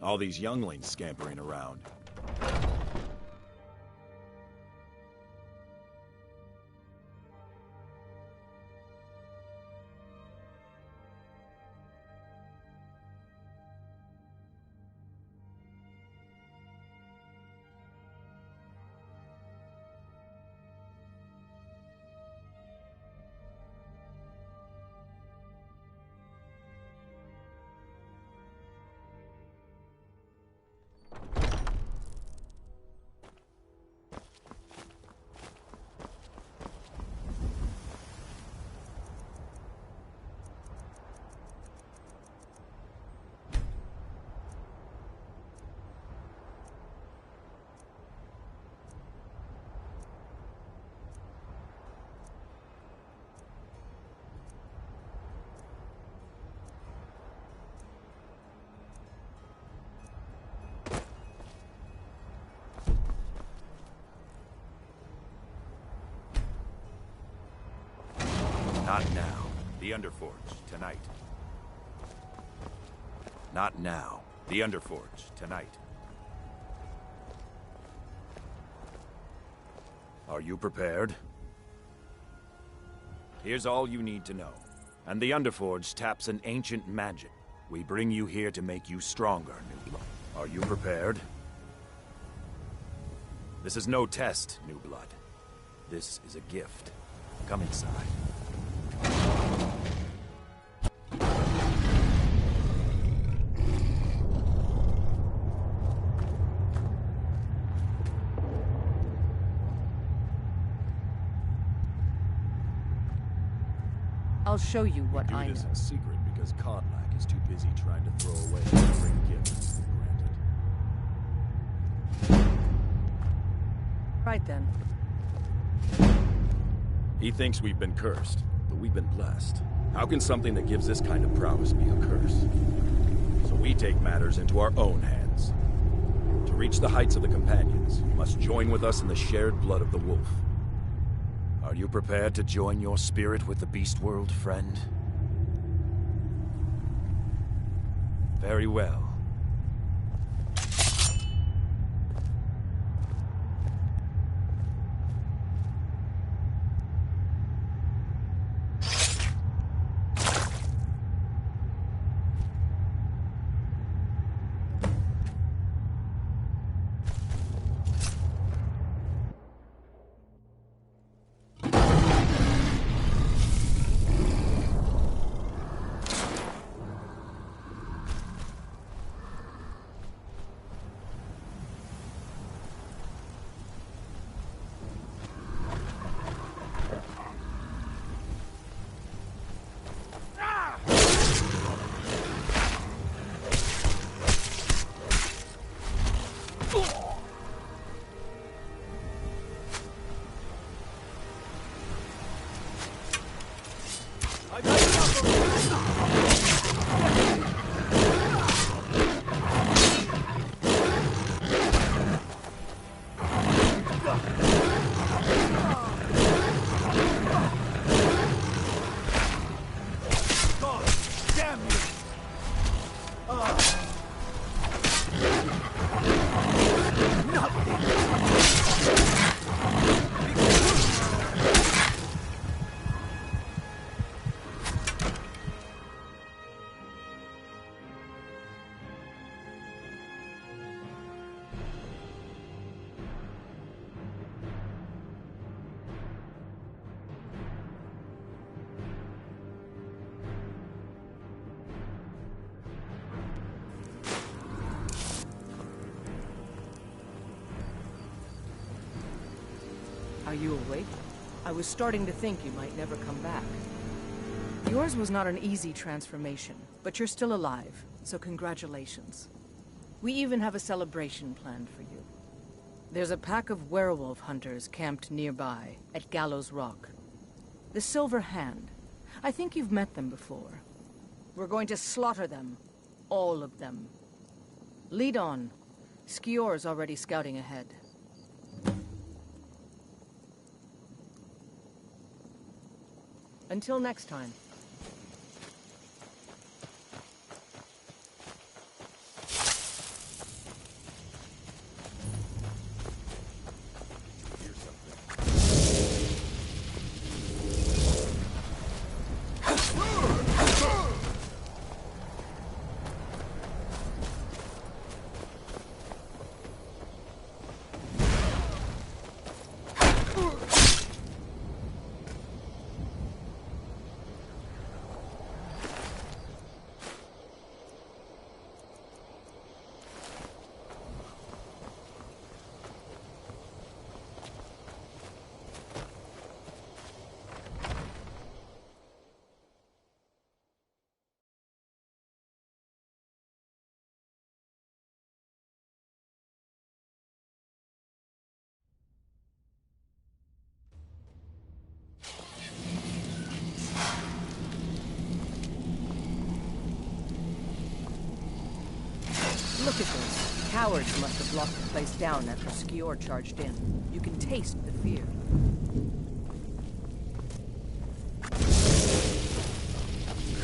All these younglings scampering around. Not now. The Underforge, tonight. Not now. The Underforge, tonight. Are you prepared? Here's all you need to know. And the Underforge taps an ancient magic. We bring you here to make you stronger, New Blood. Are you prepared? This is no test, New Blood. This is a gift. Come inside. I'll show you what I know. This in secret because Kodlak is too busy trying to throw away the great gifts granted. Right then. He thinks we've been cursed, but we've been blessed. How can something that gives this kind of prowess be a curse? So we take matters into our own hands. To reach the heights of the Companions, you must join with us in the shared blood of the wolf. Are you prepared to join your spirit with the beast world, friend? Very well. Are you awake? I was starting to think you might never come back. Yours was not an easy transformation, but you're still alive, so congratulations. We even have a celebration planned for you. There's a pack of werewolf hunters camped nearby, at Gallows Rock. The Silver Hand. I think you've met them before. We're going to slaughter them. All of them. Lead on. Skior's already scouting ahead. Until next time. Look at this. Cowards must have locked the place down after Skior charged in. You can taste the fear.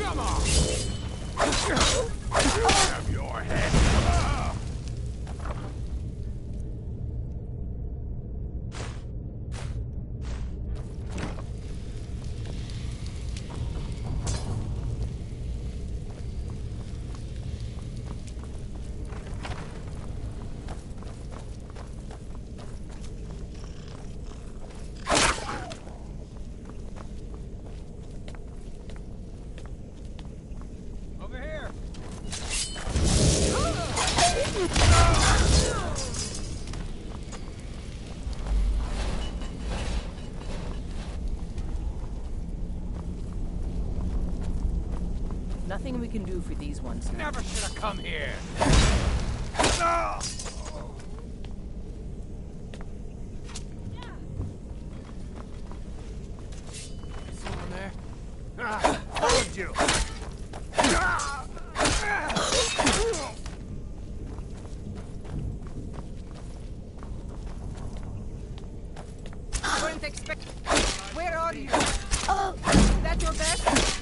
Come on! Have your head. Over here. Nothing we can do for these ones now. Never should have come here. Someone there? Found you. Weren't expect. Where are you? Is that your best?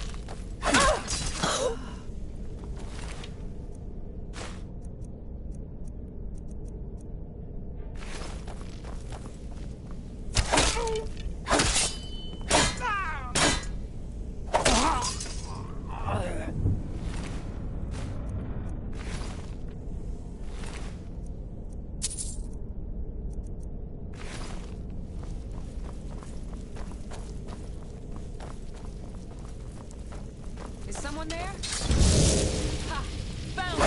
Is someone there? Ha! Found!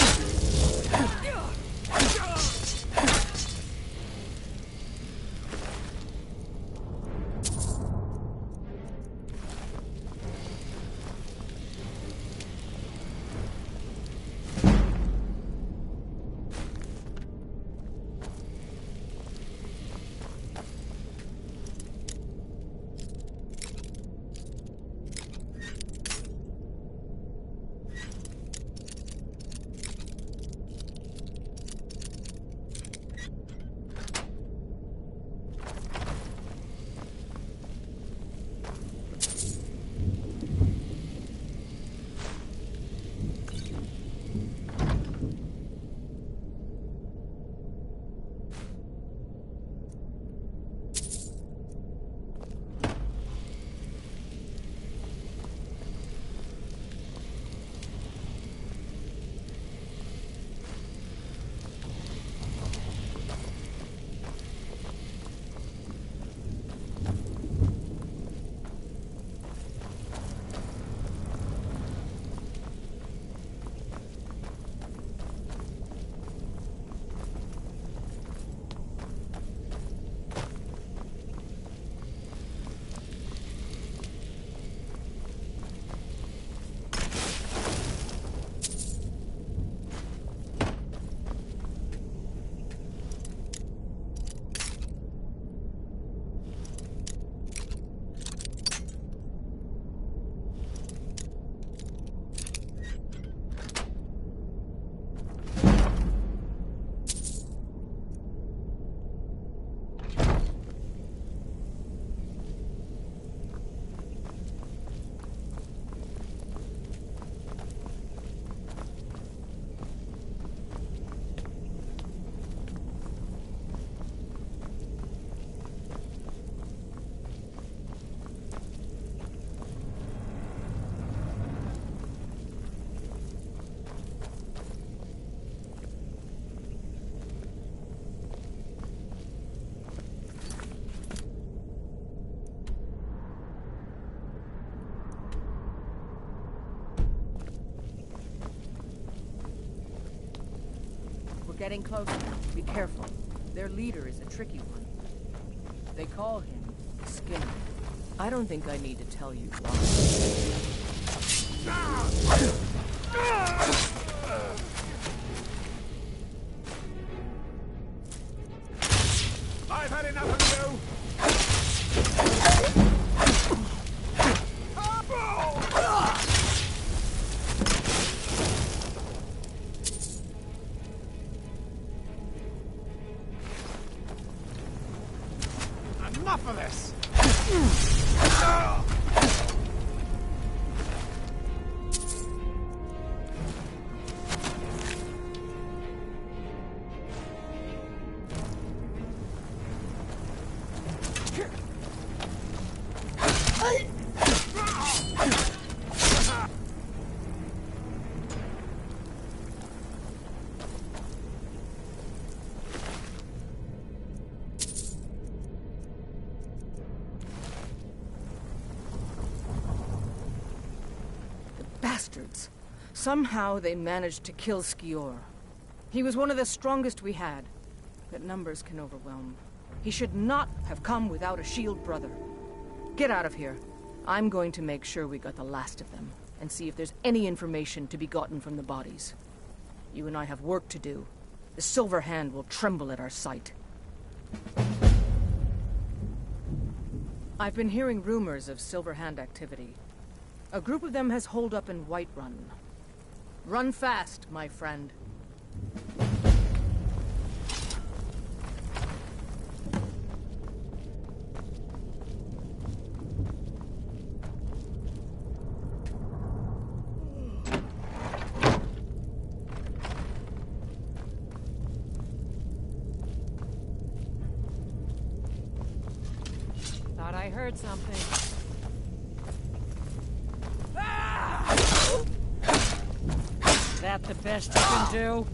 Getting closer. Be careful. Their leader is a tricky one. They call him Skinner. I don't think I need to tell you why. I've had enough of you. Enough of this! Bastards. Somehow they managed to kill Skior. He was one of the strongest we had, but numbers can overwhelm. He should not have come without a shield brother. Get out of here. I'm going to make sure we got the last of them, and see if there's any information to be gotten from the bodies. You and I have work to do. The Silver Hand will tremble at our sight. I've been hearing rumors of Silver Hand activity. A group of them has holed up in Whiterun. Run fast, my friend. Thought I heard something. That the best you can do?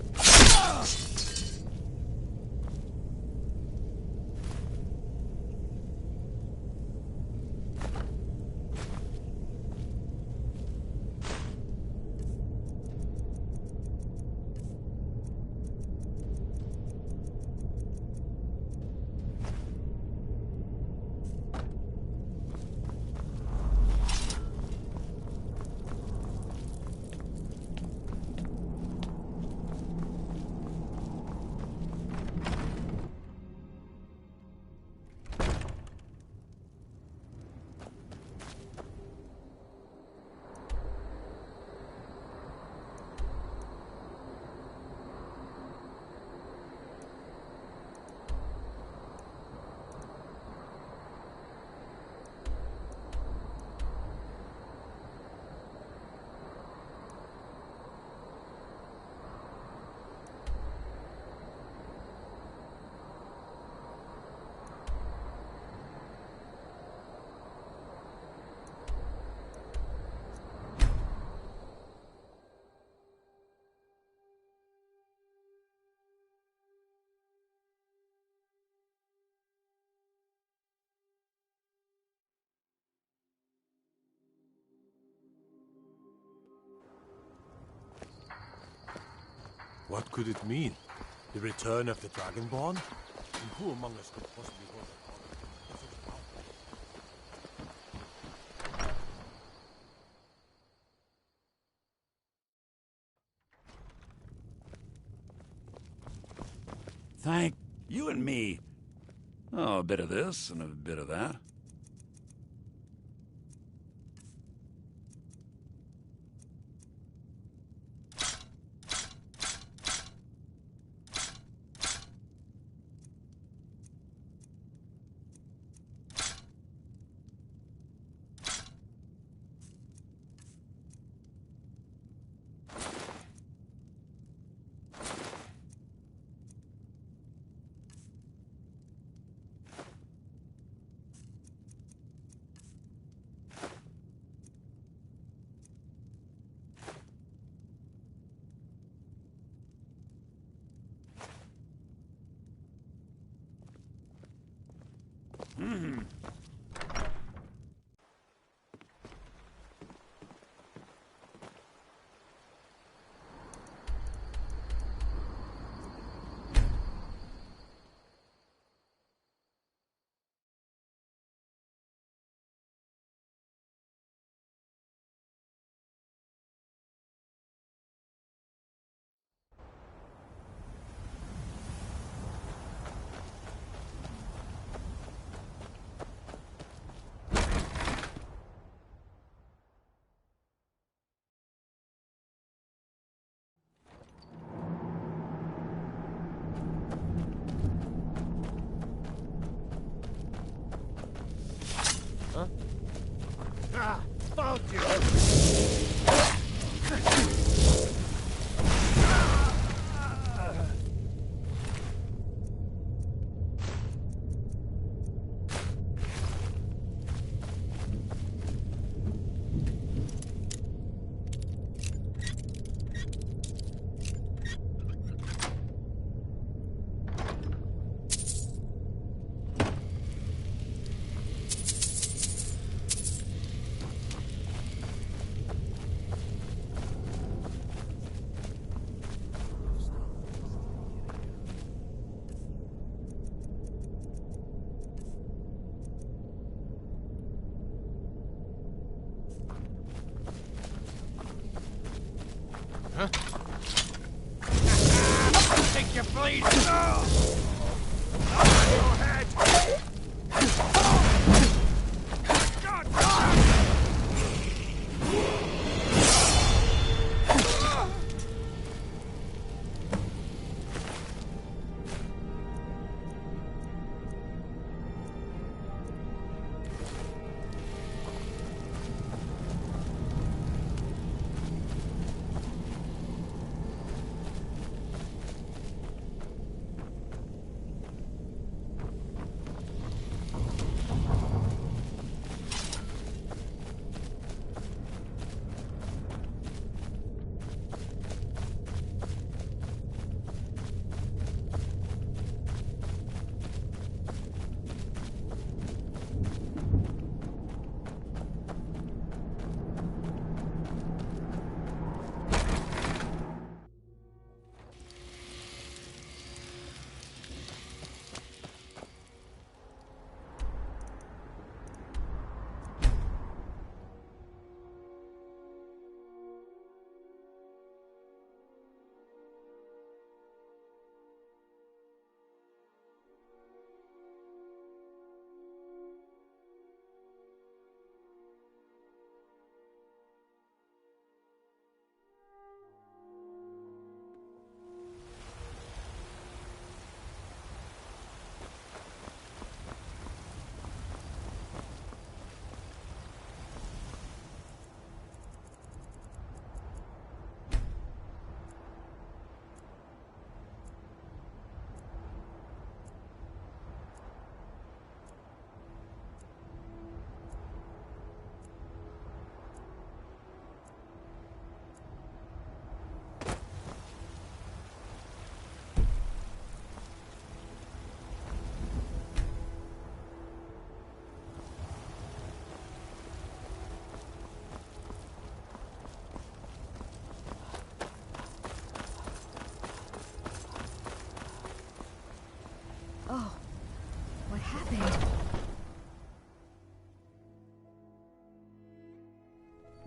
What could it mean? The return of the Dragonborn? And who among us could possibly hold a such power? Thank you and me. Oh, a bit of this and a bit of that.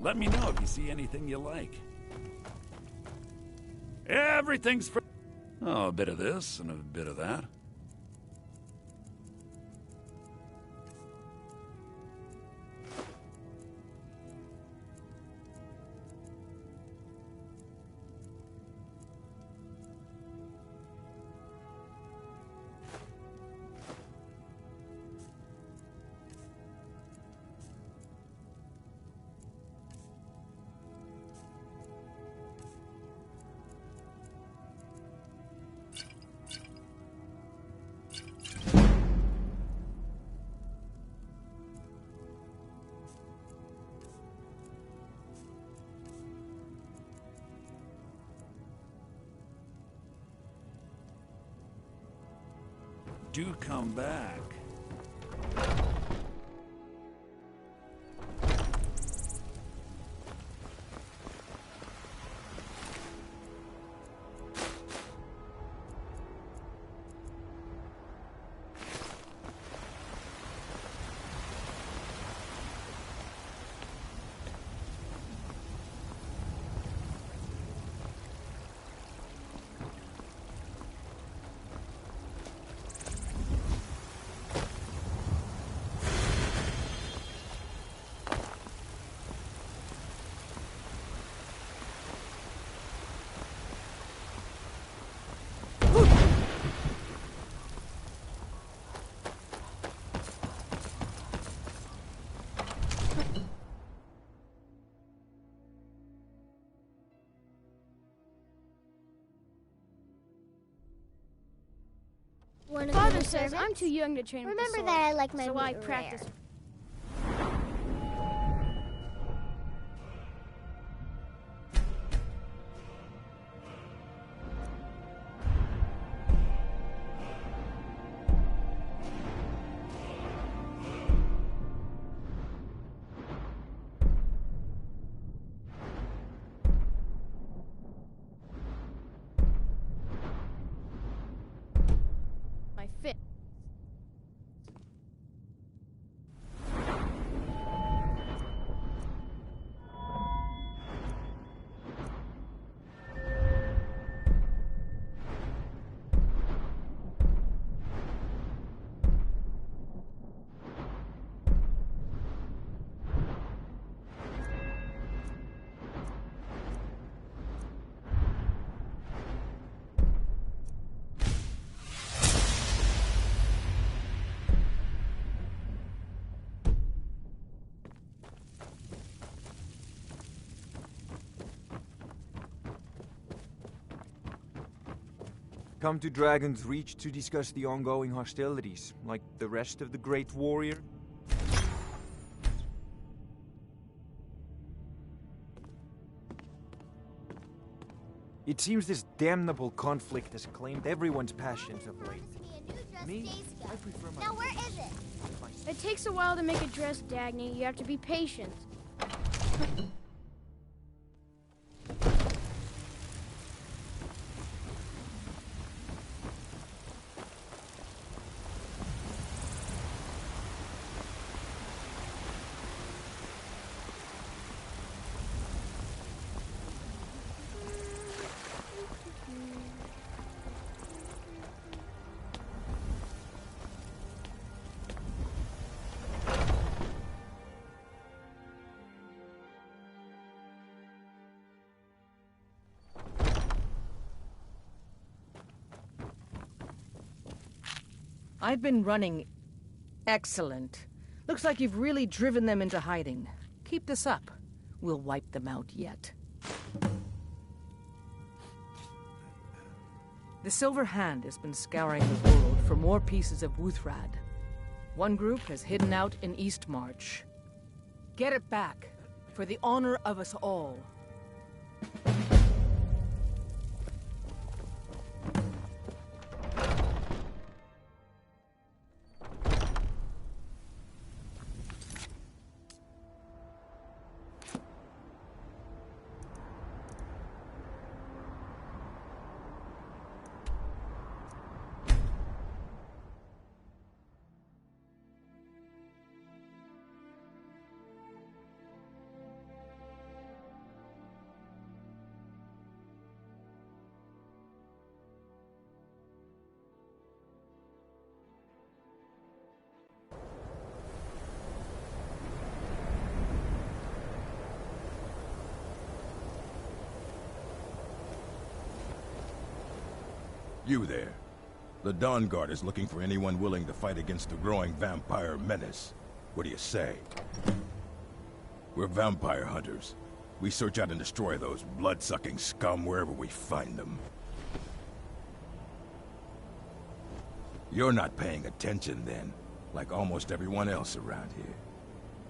Let me know if you see anything you like. Everything's for... Oh, a bit of this and a bit of that. Do come back. Father says I'm too young to train with the sword. Remember that I like my so meat I rare. practice. My fit. Come to Dragon's Reach to discuss the ongoing hostilities, like the rest of the Great Warrior? It seems this damnable conflict has claimed everyone's passions of late. Me? I prefer my... Now where is it? It takes a while to make a dress, Dagny. You have to be patient. I've been running... Excellent. Looks like you've really driven them into hiding. Keep this up. We'll wipe them out yet. The Silver Hand has been scouring the world for more pieces of Wuthrad. One group has hidden out in Eastmarch. Get it back, for the honor of us all. You there. The Dawn Guard is looking for anyone willing to fight against the growing vampire menace. What do you say? We're vampire hunters. We search out and destroy those blood-sucking scum wherever we find them. You're not paying attention then, like almost everyone else around here.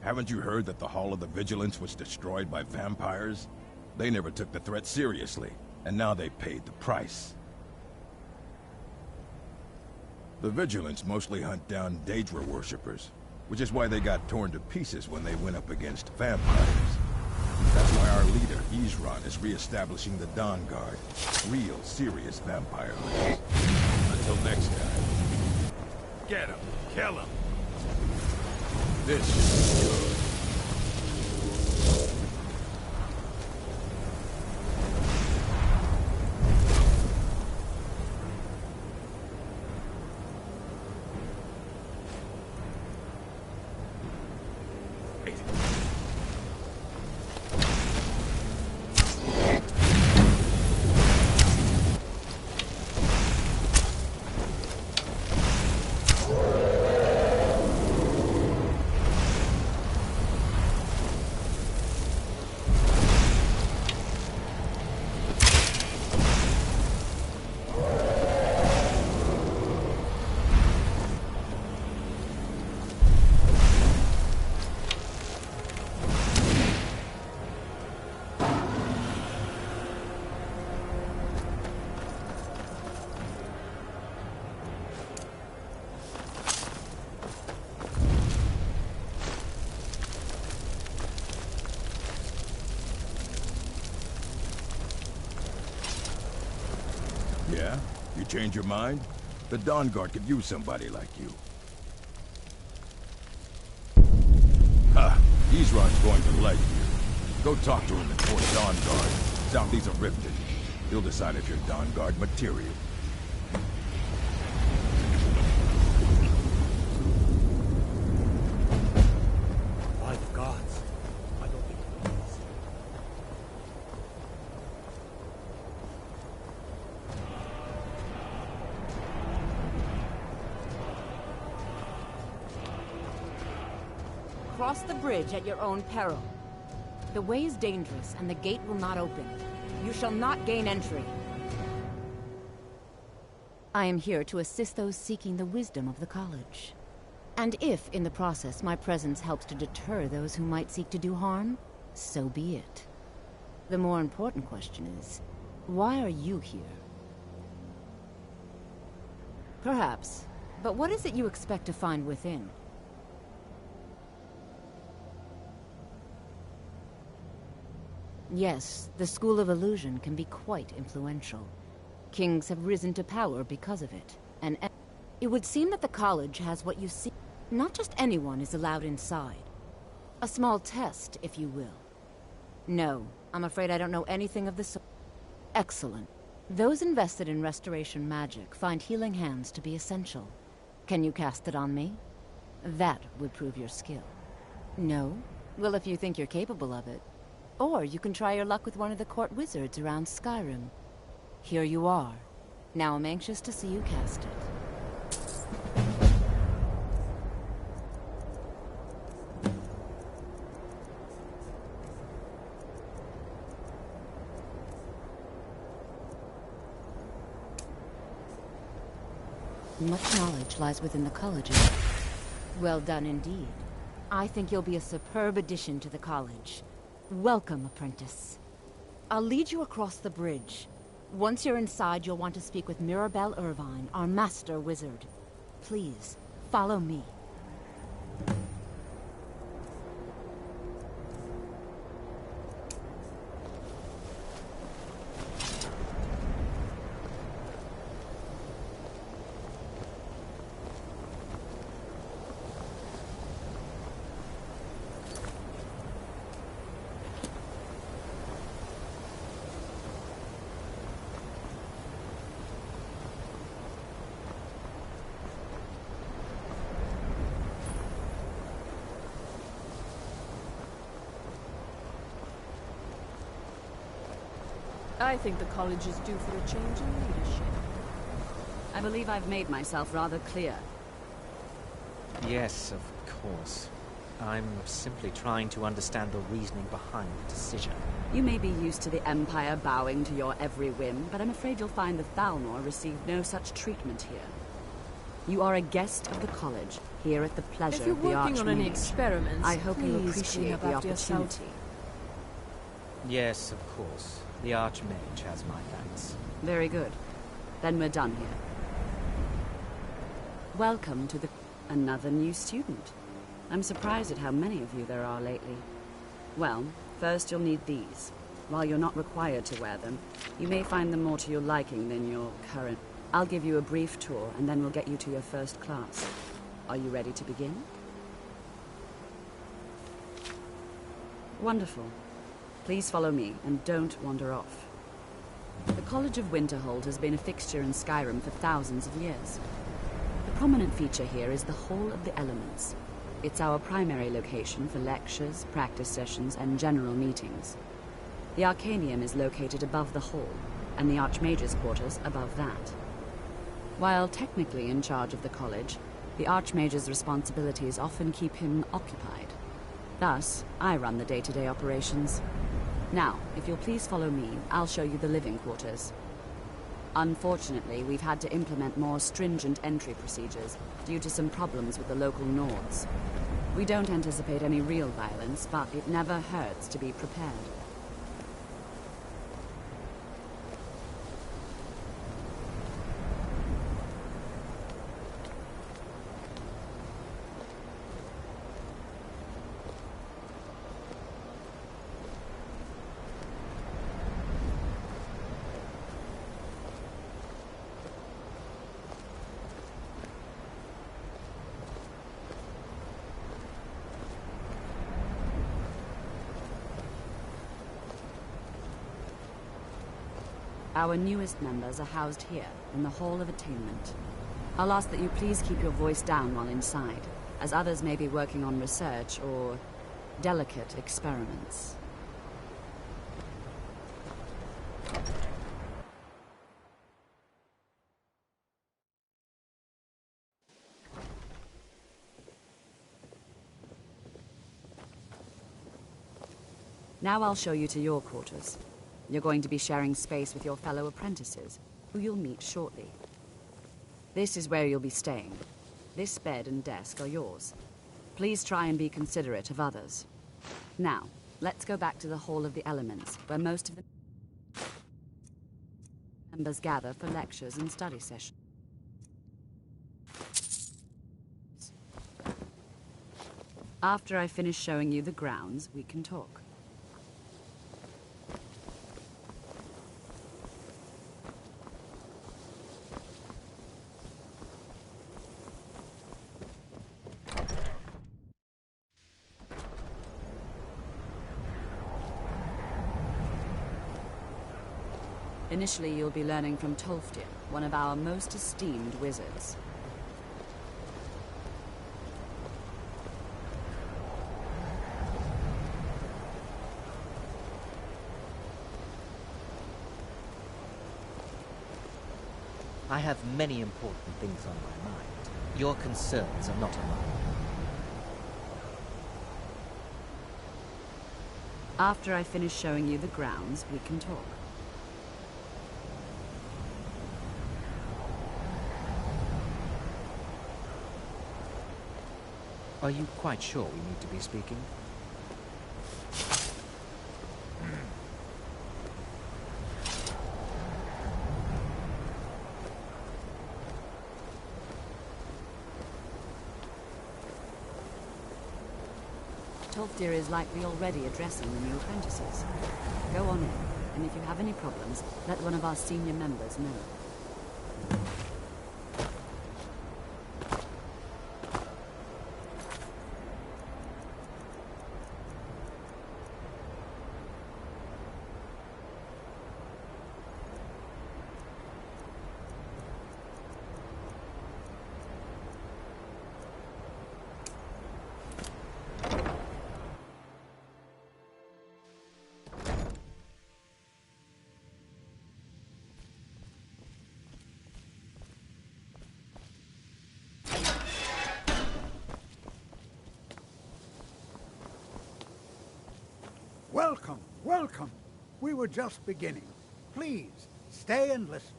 Haven't you heard that the Hall of the Vigilance was destroyed by vampires? They never took the threat seriously, and now they paid the price. The Vigilance mostly hunt down Daedra worshippers, which is why they got torn to pieces when they went up against vampires. That's why our leader, Isran, is re-establishing the Dawn Guard. Real, serious vampire hunters. Until next time. Get him! Kill him! This should be good. Yeah? You change your mind? The Dawn Guard could use somebody like you. Ha! Isran's going to leg you. Go talk to him at Fort Dawn Guard, southeast of Riften. He'll decide if you're Dawn Guard material. By the gods, I don't think it is. Cross the bridge at your own peril. The way is dangerous, and the gate will not open. You shall not gain entry. I am here to assist those seeking the wisdom of the college. And if, in the process, my presence helps to deter those who might seek to do harm, so be it. The more important question is, why are you here? Perhaps, but what is it you expect to find within? Yes, the School of Illusion can be quite influential. Kings have risen to power because of it, and it would seem that the college has what you see. Not just anyone is allowed inside. A small test, if you will. No, I'm afraid I don't know anything of the sort. Excellent. Those invested in restoration magic find healing hands to be essential. Can you cast it on me? That would prove your skill. No? Well, if you think you're capable of it. Or you can try your luck with one of the court wizards around Skyrim. Here you are. Now I'm anxious to see you cast it. Much knowledge lies within the college. Well done indeed. I think you'll be a superb addition to the college. Welcome, apprentice. I'll lead you across the bridge. Once you're inside, you'll want to speak with Mirabelle Irvine, our master wizard. Please, follow me. I think the college is due for a change in leadership. I believe I've made myself rather clear. Yes, of course. I'm simply trying to understand the reasoning behind the decision. You may be used to the Empire bowing to your every whim, but I'm afraid you'll find the Thalmor received no such treatment here. You are a guest of the college, here at the pleasure If you're of the working on any Archmage. experiments, I hope you please appreciate clean up the after yourself. opportunity. Yes, of course. The Archmage has my thanks. Very good. Then we're done here. Welcome to another new student. I'm surprised at how many of you there are lately. Well, first you'll need these. While you're not required to wear them, you may find them more to your liking than your current. I'll give you a brief tour, and then we'll get you to your first class. Are you ready to begin? Wonderful. Please follow me, and don't wander off. The College of Winterhold has been a fixture in Skyrim for thousands of years. The prominent feature here is the Hall of the Elements. It's our primary location for lectures, practice sessions, and general meetings. The Arcanium is located above the hall, and the Archmage's quarters above that. While technically in charge of the college, the Archmage's responsibilities often keep him occupied. Thus, I run the day-to-day operations. Now, if you'll please follow me, I'll show you the living quarters. Unfortunately, we've had to implement more stringent entry procedures due to some problems with the local Nords. We don't anticipate any real violence, but it never hurts to be prepared. Our newest members are housed here, in the Hall of Attainment. I'll ask that you please keep your voice down while inside, as others may be working on research or delicate experiments. Now I'll show you to your quarters. You're going to be sharing space with your fellow apprentices, who you'll meet shortly. This is where you'll be staying. This bed and desk are yours. Please try and be considerate of others. Now, let's go back to the Hall of the Elements, where most of the members gather for lectures and study sessions. After I finish showing you the grounds, we can talk. Initially, you'll be learning from Tolfdir, one of our most esteemed wizards. I have many important things on my mind. Your concerns are not among them. After I finish showing you the grounds, we can talk. Are you quite sure we need to be speaking? Tolfdir is likely already addressing the new apprentices. Go on in, and if you have any problems, let one of our senior members know. Welcome, welcome. We were just beginning. Please, stay and listen.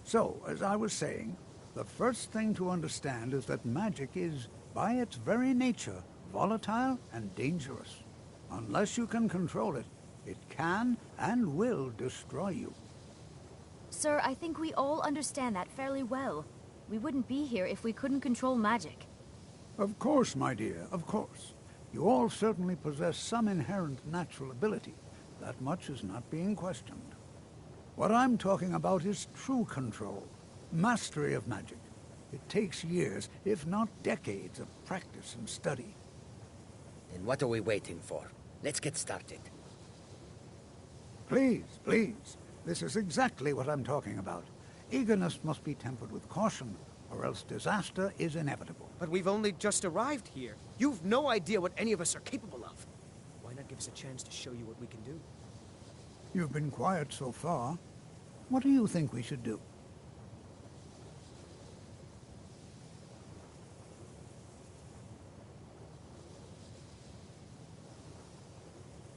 So, as I was saying, the first thing to understand is that magic is, by its very nature, volatile and dangerous. Unless you can control it, it can and will destroy you. Sir, I think we all understand that fairly well. We wouldn't be here if we couldn't control magic. Of course, my dear, of course. You all certainly possess some inherent natural ability. That much is not being questioned. What I'm talking about is true control, mastery of magic. It takes years, if not decades, of practice and study. Then what are we waiting for? Let's get started. Please, please. This is exactly what I'm talking about. Eagerness must be tempered with caution, or else disaster is inevitable. But we've only just arrived here. You've no idea what any of us are capable of. Why not give us a chance to show you what we can do? You've been quiet so far. What do you think we should do?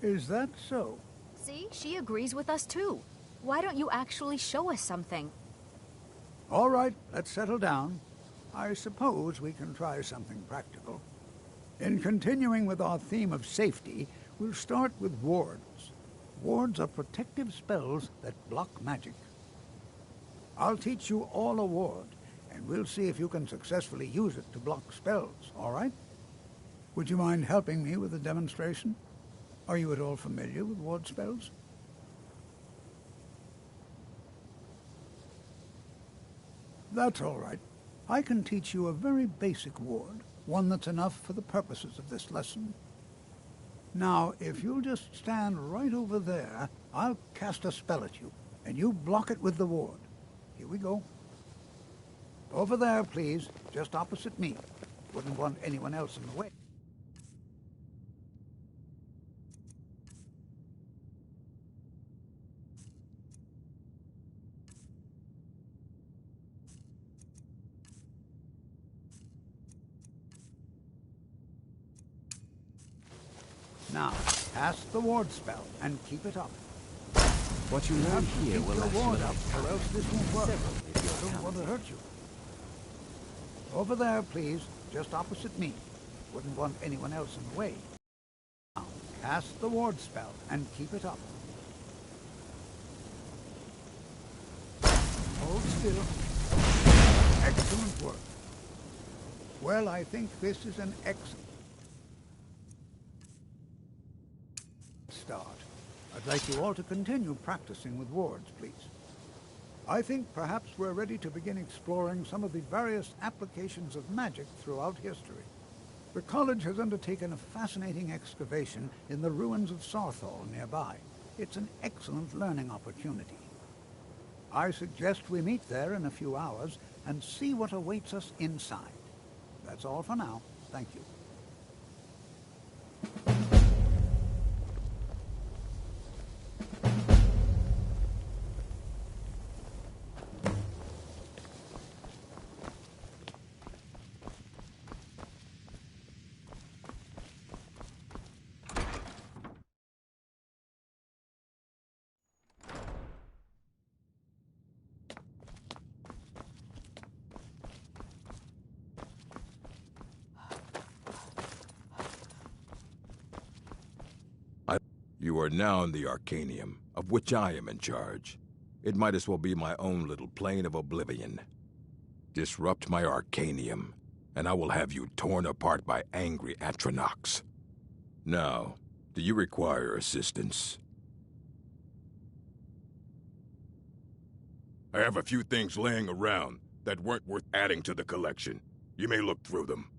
Is that so? See, she agrees with us too. Why don't you actually show us something? All right, let's settle down. I suppose we can try something practical. In continuing with our theme of safety, we'll start with wards. Wards are protective spells that block magic. I'll teach you all a ward, and we'll see if you can successfully use it to block spells, all right? Would you mind helping me with the demonstration? Are you at all familiar with ward spells? That's all right. I can teach you a very basic ward, one that's enough for the purposes of this lesson. Now, if you'll just stand right over there, I'll cast a spell at you, and you block it with the ward. Here we go. Over there, please, just opposite me. Wouldn't want anyone else in the way. Now, cast the ward spell and keep it up. What you learn here will keep your ward up, actually or else this won't work. if you're I don't want to hurt you. Over there, please, just opposite me. Wouldn't want anyone else in the way. Now, cast the ward spell and keep it up. Hold still. Excellent work. Well, I think this is an excellent start. I'd like you all to continue practicing with wards, please. I think perhaps we're ready to begin exploring some of the various applications of magic throughout history. The college has undertaken a fascinating excavation in the ruins of Sarthal nearby. It's an excellent learning opportunity. I suggest we meet there in a few hours and see what awaits us inside. That's all for now. Thank you. You are now in the Arcanium, of which I am in charge. It might as well be my own little plane of oblivion. Disrupt my Arcanium, and I will have you torn apart by angry Atronachs. Now, do you require assistance? I have a few things laying around that weren't worth adding to the collection. You may look through them.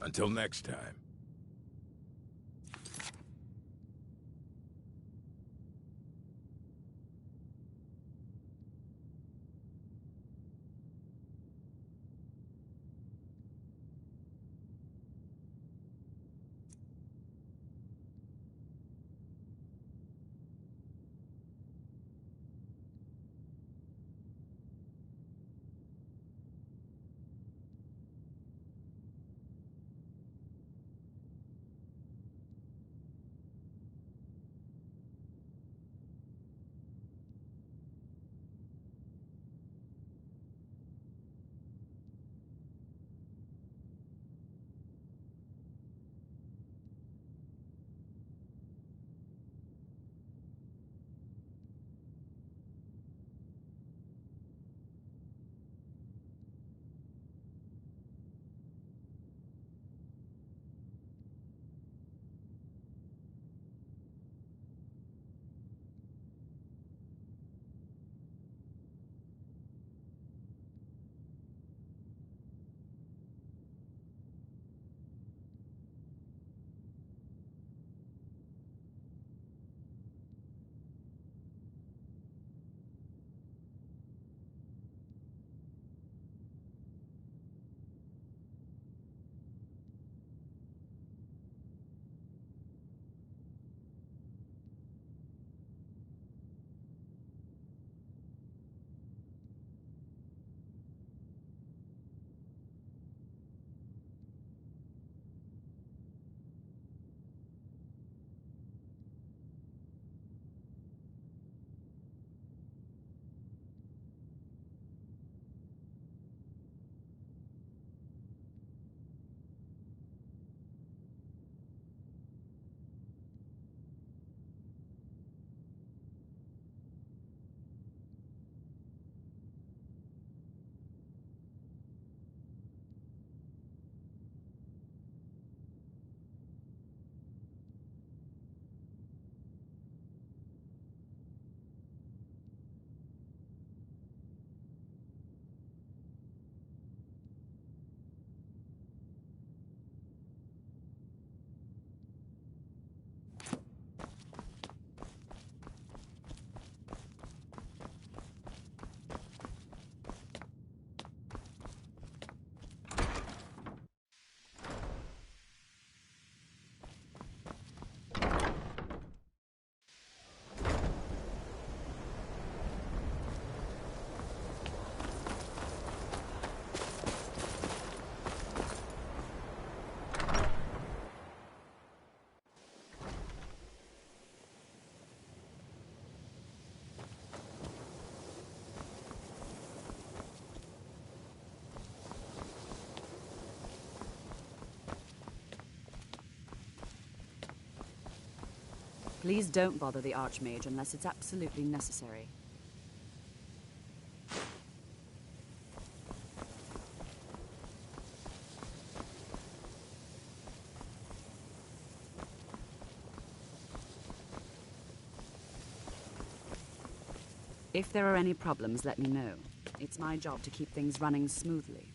Until next time. Please don't bother the Archmage unless it's absolutely necessary. If there are any problems, let me know. It's my job to keep things running smoothly.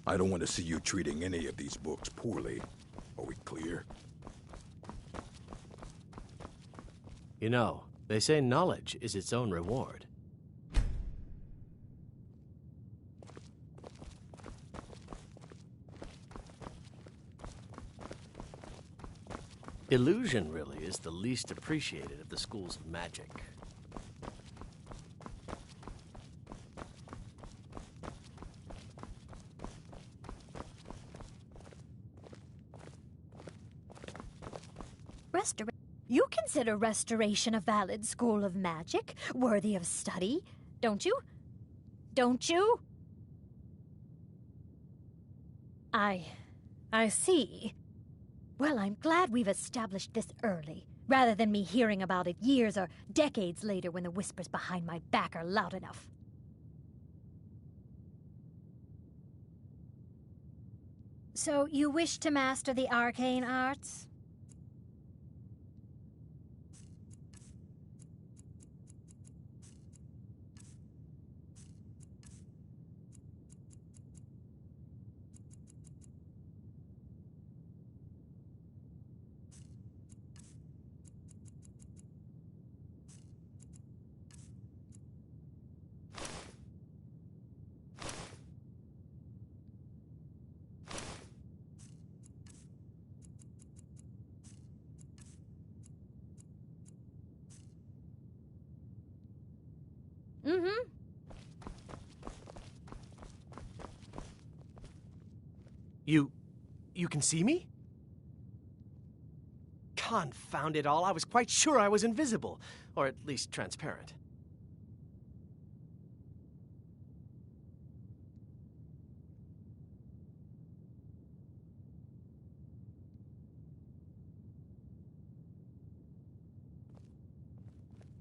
I don't want to see you treating any of these books poorly. Are we clear? You know, they say knowledge is its own reward. Illusion really is the least appreciated of the schools of magic. You consider restoration a valid school of magic, worthy of study, don't you? Don't you? I see. Well, I'm glad we've established this early, rather than me hearing about it years or decades later when the whispers behind my back are loud enough. So, you wish to master the arcane arts? Mm-hmm. You can see me? Confound it all, I was quite sure I was invisible, or at least transparent.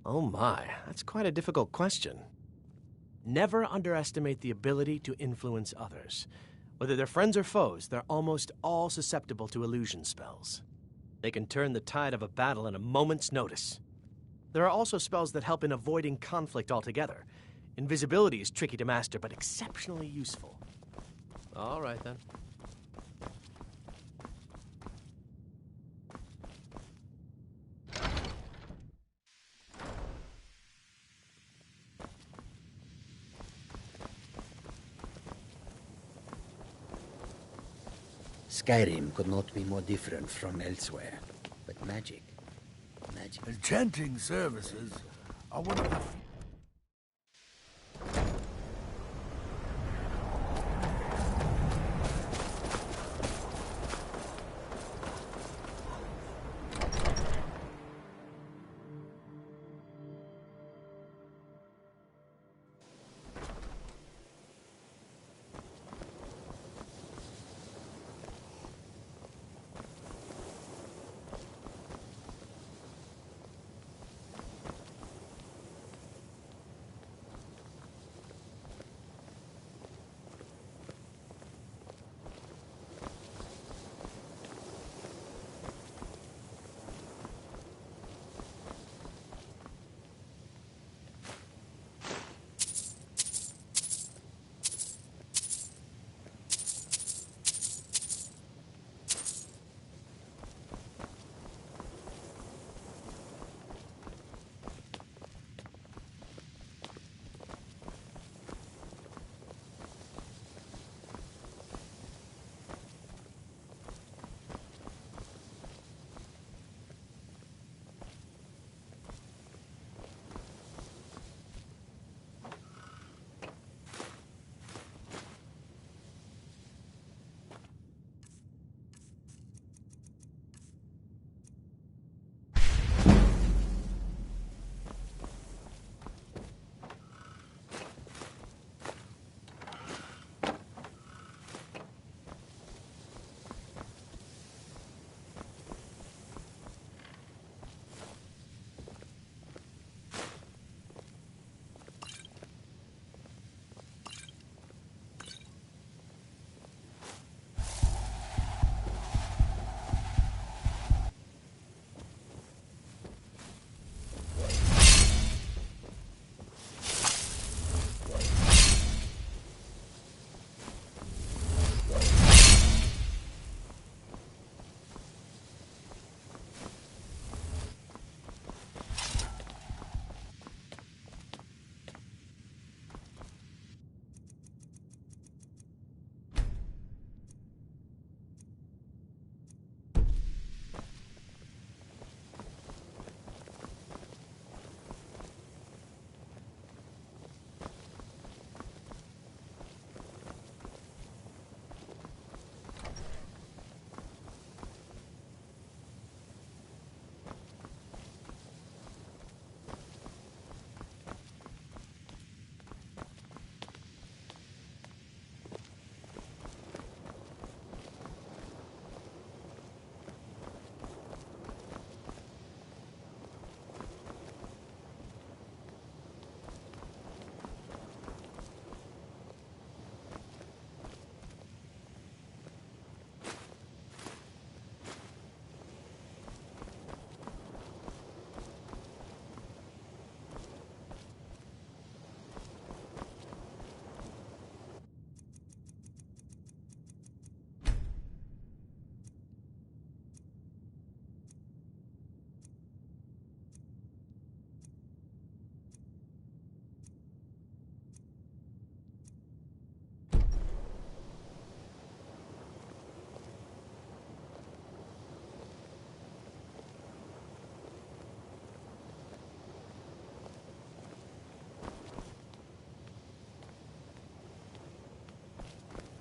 Oh my, that's quite a difficult question. Never underestimate the ability to influence others. Whether they're friends or foes, they're almost all susceptible to illusion spells. They can turn the tide of a battle in a moment's notice. There are also spells that help in avoiding conflict altogether. Invisibility is tricky to master, but exceptionally useful. All right, then. Skyrim could not be more different from elsewhere. But magic. Enchanting services are one of the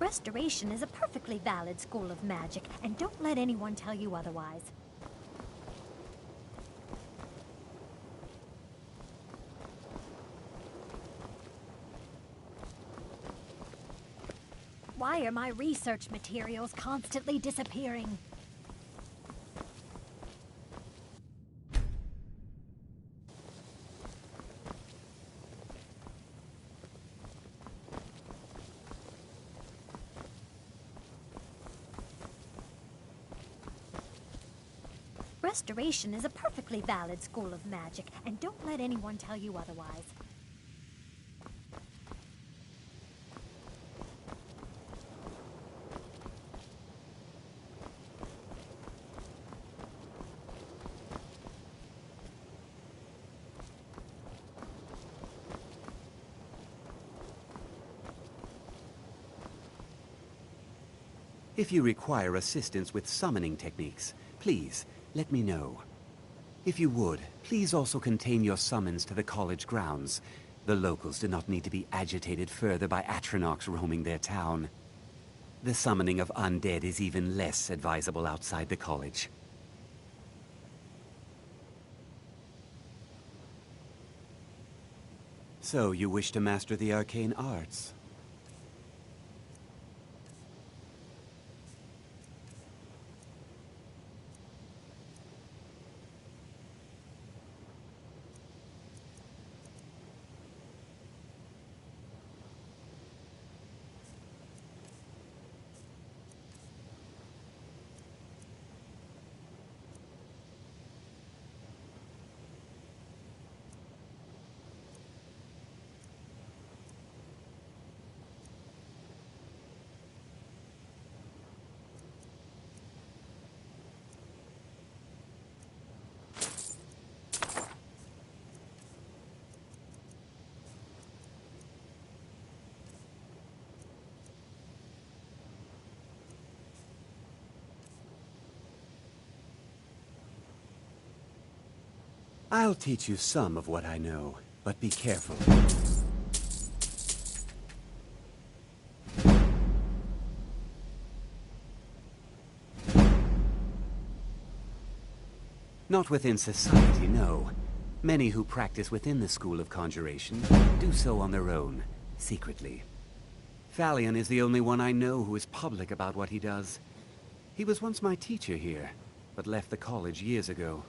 Restoration is a perfectly valid school of magic, and don't let anyone tell you otherwise. Why are my research materials constantly disappearing? Restoration is a perfectly valid school of magic, and don't let anyone tell you otherwise. If you require assistance with summoning techniques, please let me know. If you would, please also contain your summons to the college grounds. The locals do not need to be agitated further by Atronachs roaming their town. The summoning of undead is even less advisable outside the college. So, you wish to master the arcane arts? I'll teach you some of what I know, but be careful. Not within society, no. Many who practice within the School of Conjuration do so on their own, secretly. Falion is the only one I know who is public about what he does. He was once my teacher here, but left the college years ago.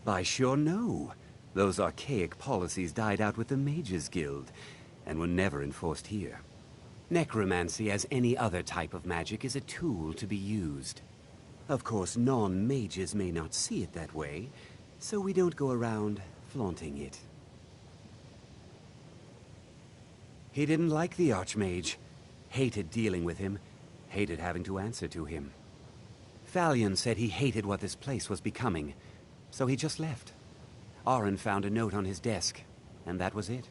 By sure no. Those archaic policies died out with the Mages Guild, and were never enforced here. Necromancy, as any other type of magic, is a tool to be used. Of course, non-mages may not see it that way, so we don't go around flaunting it. He didn't like the Archmage, hated dealing with him, hated having to answer to him. Falion said he hated what this place was becoming, so he just left. Arin found a note on his desk, and that was it.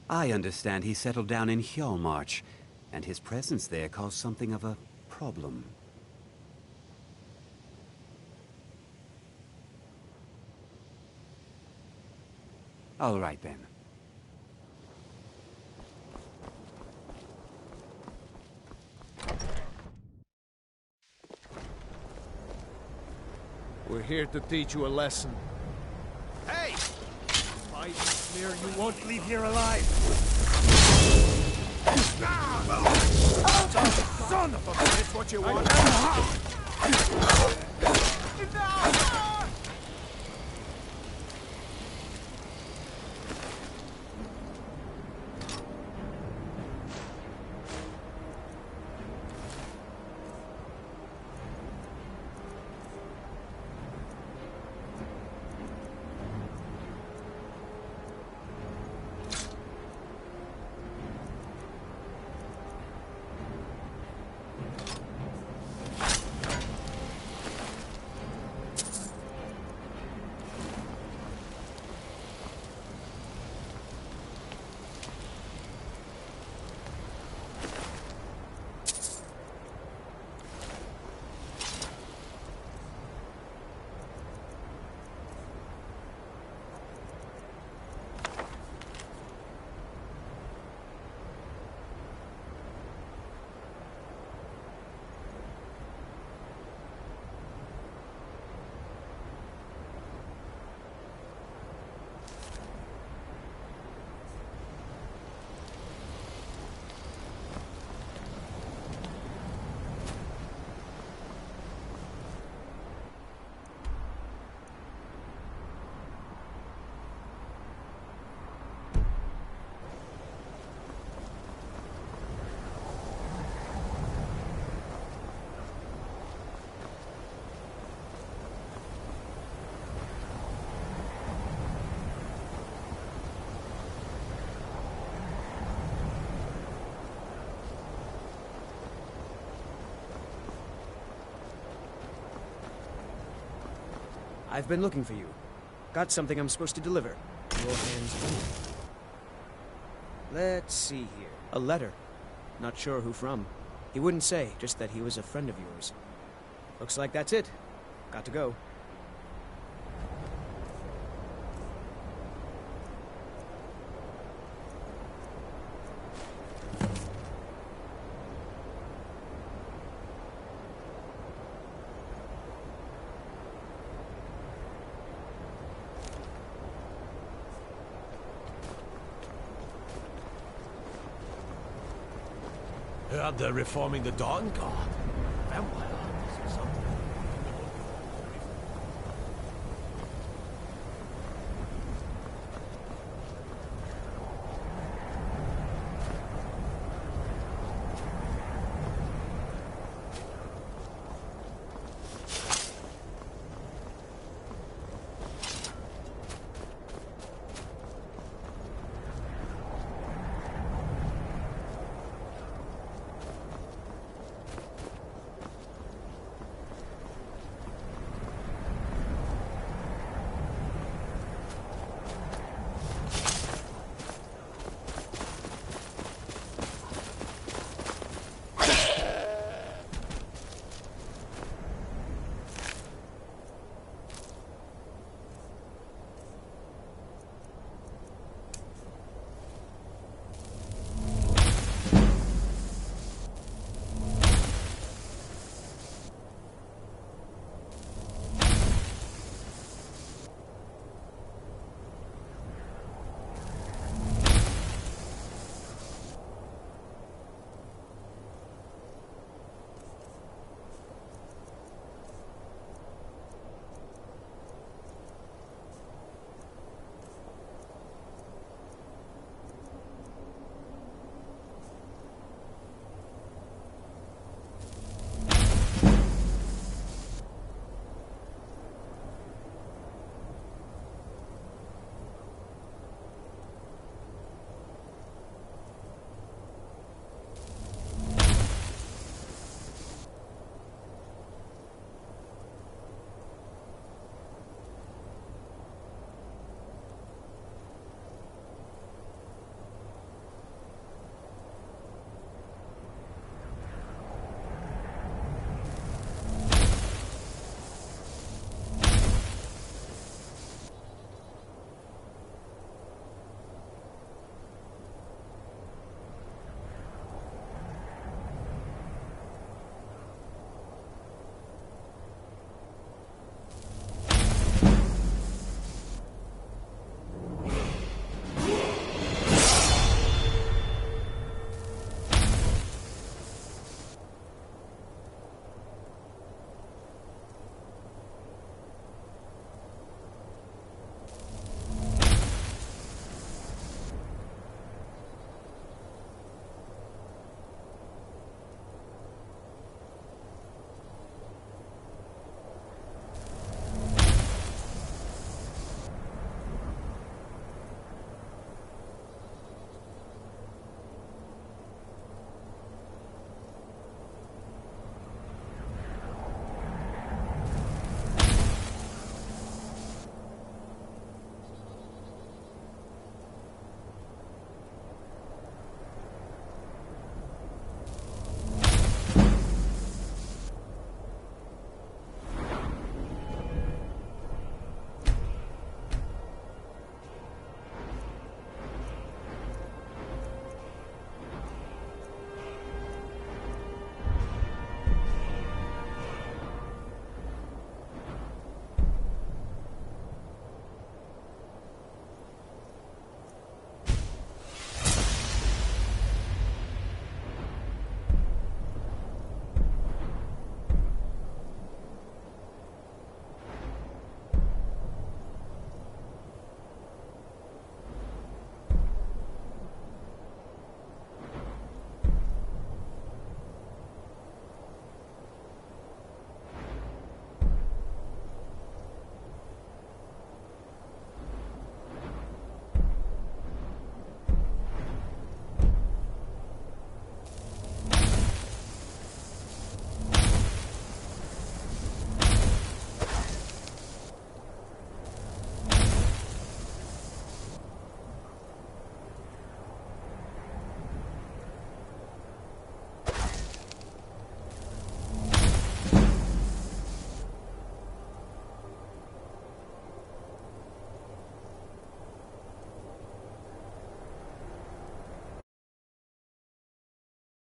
I understand he settled down in Hjalmarch, and his presence there caused something of a problem. All right, then. We're here to teach you a lesson. Hey! I be clear, you won't leave here alive. Son of a bitch, what you want? I've been looking for you. Got something I'm supposed to deliver. Your hands clean. Let's see here. A letter. Not sure who from. He wouldn't say, just that he was a friend of yours. Looks like that's it. Got to go. Heard they're reforming the Dawn Guard. Well.